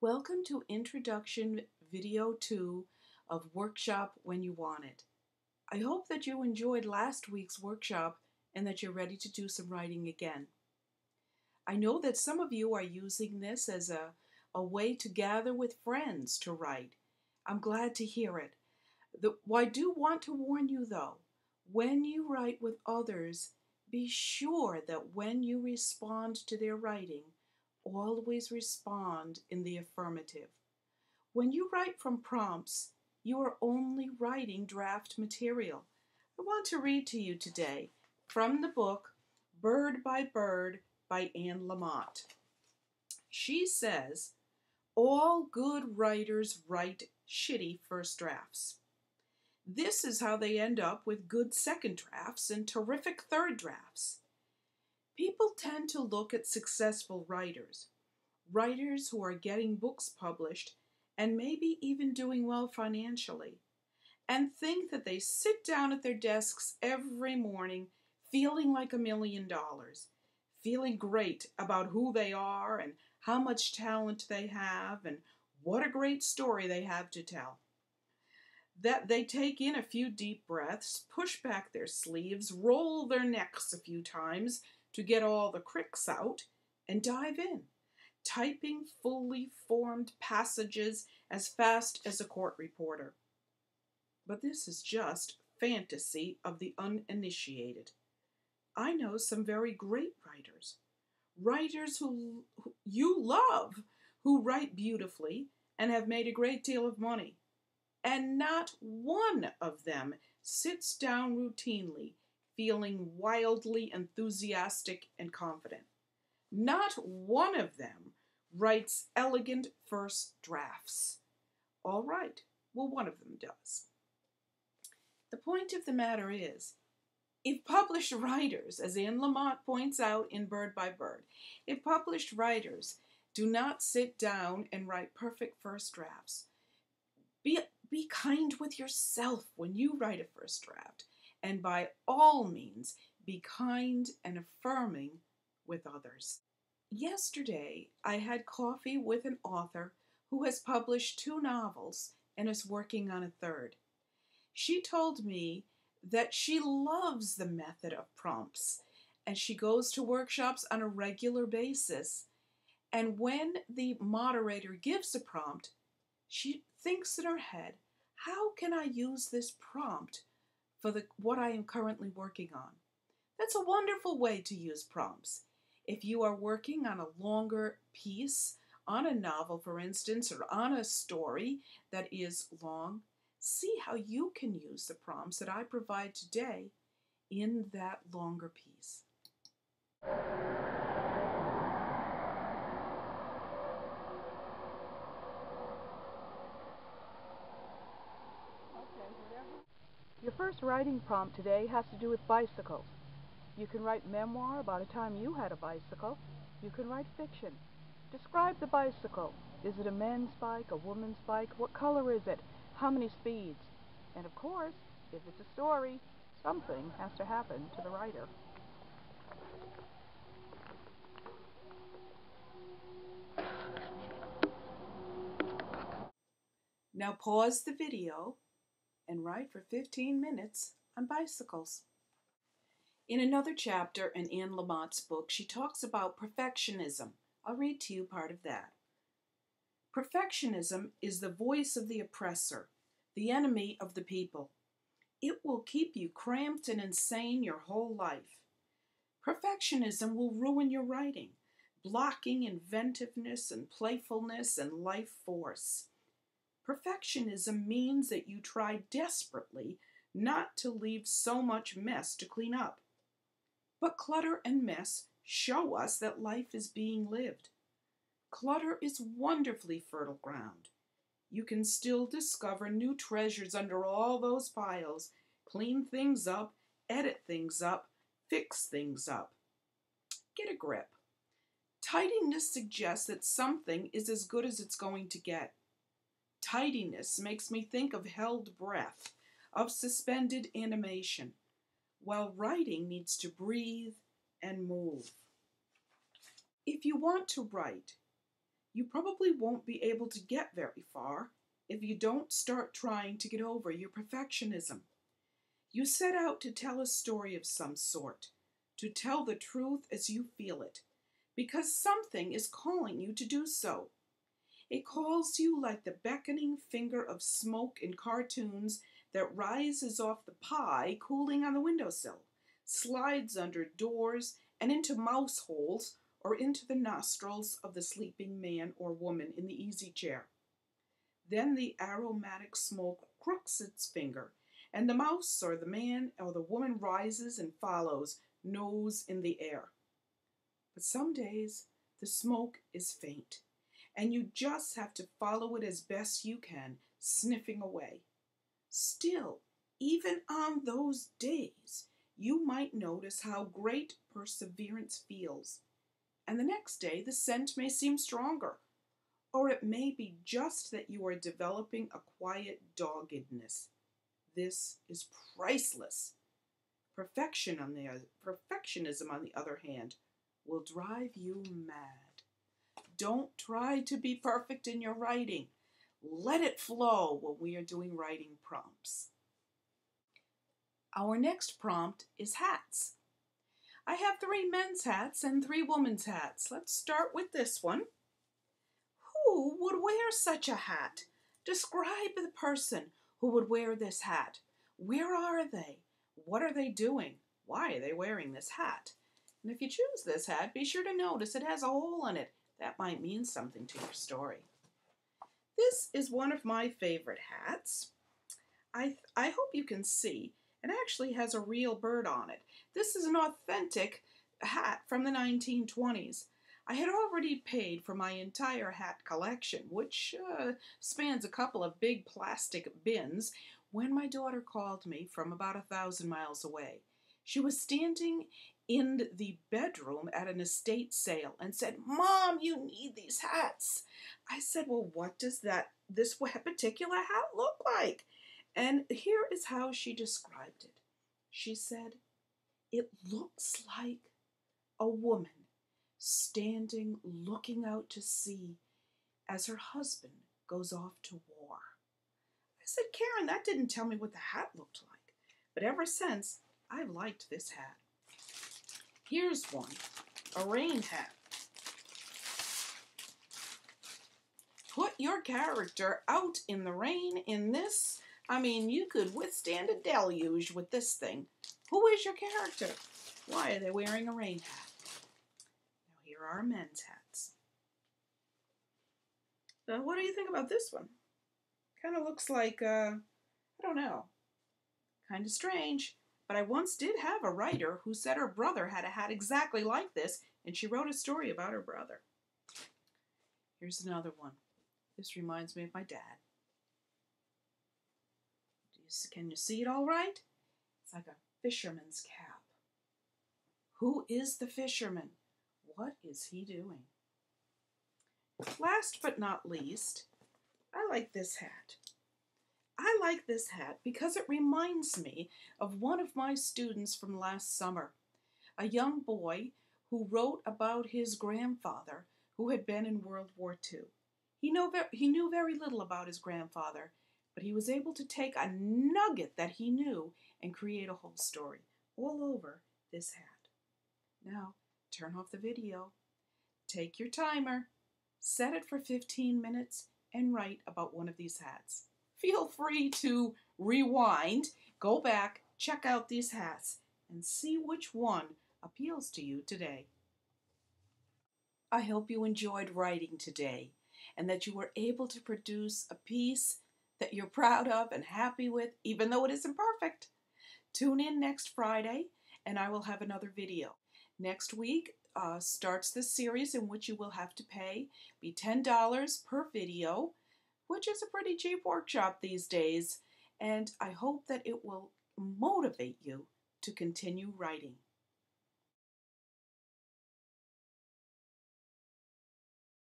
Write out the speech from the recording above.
Welcome to Introduction Video 2 of Workshop When You Want It. I hope that you enjoyed last week's workshop and that you're ready to do some writing again. I know that some of you are using this as a way to gather with friends to write. I'm glad to hear it. I do want to warn you though, when you write with others, be sure that when you respond to their writing, always respond in the affirmative. When you write from prompts, you are only writing draft material. I want to read to you today from the book Bird by Bird by Anne Lamott. She says, all good writers write shitty first drafts. This is how they end up with good second drafts and terrific third drafts. People tend to look at successful writers who are getting books published and maybe even doing well financially, and think that they sit down at their desks every morning feeling like $1 million, feeling great about who they are and how much talent they have and what a great story they have to tell. That they take in a few deep breaths, push back their sleeves, roll their necks a few times to get all the cricks out, and dive in, typing fully formed passages as fast as a court reporter. But this is just fantasy of the uninitiated. I know some very great writers who you love, who write beautifully and have made a great deal of money. And not one of them sits down routinely feeling wildly enthusiastic and confident. Not one of them writes elegant first drafts. All right, well, one of them does. The point of the matter is, if published writers, as Anne Lamott points out in Bird by Bird, if published writers do not sit down and write perfect first drafts, be kind with yourself when you write a first draft, and by all means, be kind and affirming with others. Yesterday, I had coffee with an author who has published 2 novels and is working on a 3rd. She told me that she loves the method of prompts, and she goes to workshops on a regular basis. And when the moderator gives a prompt, she thinks in her head, how can I use this prompt for what I am currently working on? That's a wonderful way to use prompts. If you are working on a longer piece, on a novel, for instance, or on a story that is long, see how you can use the prompts that I provide today in that longer piece. Your first writing prompt today has to do with bicycles. You can write memoir about a time you had a bicycle. You can write fiction. Describe the bicycle. Is it a men's bike, a woman's bike? What color is it? How many speeds? And of course, if it's a story, something has to happen to the writer. Now pause the video and write for 15 minutes on bicycles. In another chapter in Anne Lamott's book, she talks about perfectionism. I'll read to you part of that. Perfectionism is the voice of the oppressor, the enemy of the people. It will keep you cramped and insane your whole life. Perfectionism will ruin your writing, blocking inventiveness and playfulness and life force. Perfectionism means that you try desperately not to leave so much mess to clean up. But clutter and mess show us that life is being lived. Clutter is wonderfully fertile ground. You can still discover new treasures under all those piles, clean things up, edit things up, fix things up. Get a grip. Tidiness suggests that something is as good as it's going to get. Tidiness makes me think of held breath, of suspended animation, while writing needs to breathe and move. If you want to write, You probably won't be able to get very far if you don't start trying to get over your perfectionism. You set out to tell a story of some sort, to tell the truth as you feel it, because something is calling you to do so. It calls you like the beckoning finger of smoke in cartoons that rises off the pie cooling on the windowsill, slides under doors and into mouse holes or into the nostrils of the sleeping man or woman in the easy chair. Then the aromatic smoke crooks its finger, and the mouse or the man or the woman rises and follows, nose in the air. But some days the smoke is faint, and you just have to follow it as best you can, sniffing away. Still, even on those days, you might notice how great perseverance feels. And the next day, the scent may seem stronger, or it may be just that you are developing a quiet doggedness. This is priceless. Perfectionism, on the other hand, will drive you mad. Don't try to be perfect in your writing. Let it flow when we are doing writing prompts. Our next prompt is hats. I have 3 men's hats and 3 women's hats. Let's start with this one. Who would wear such a hat? Describe the person who would wear this hat. Where are they? What are they doing? Why are they wearing this hat? And if you choose this hat, be sure to notice it has a hole in it. That might mean something to your story. This is one of my favorite hats. I hope you can see. It actually has a real bird on it. This is an authentic hat from the 1920s. I had already paid for my entire hat collection, which spans a couple of big plastic bins, when my daughter called me from about 1,000 miles away. She was standing in the bedroom at an estate sale and said, "Mom, you need these hats." I said, "Well, what does this particular hat look like?" And here is how she described it. She said, "It looks like a woman standing looking out to sea as her husband goes off to war." I said, "Karen, that didn't tell me what the hat looked like." But ever since, I've liked this hat. Here's one, a rain hat. Put your character out in the rain in this. You could withstand a deluge with this thing. Who is your character? Why are they wearing a rain hat? Now here are our men's hats. Now what do you think about this one? Kind of looks like, I don't know, kind of strange. But I once did have a writer who said her brother had a hat exactly like this, and she wrote a story about her brother. Here's another one. This reminds me of my dad. Can you see it all right? It's like a fisherman's cap. Who is the fisherman? What is he doing? Last but not least, I like this hat. I like this hat because it reminds me of one of my students from last summer, a young boy who wrote about his grandfather who had been in World War II. He knew very little about his grandfather, but he was able to take a nugget that he knew and create a whole story all over this hat. Now, turn off the video, take your timer, set it for 15 minutes, and write about one of these hats. Feel free to rewind, go back, check out these hats, and see which one appeals to you today. I hope you enjoyed writing today and that you were able to produce a piece that you're proud of and happy with, even though it isn't perfect. Tune in next Friday and I will have another video. Next week starts the series in which you will have to be $10 per video, which is a pretty cheap workshop these days, and I hope that it will motivate you to continue writing.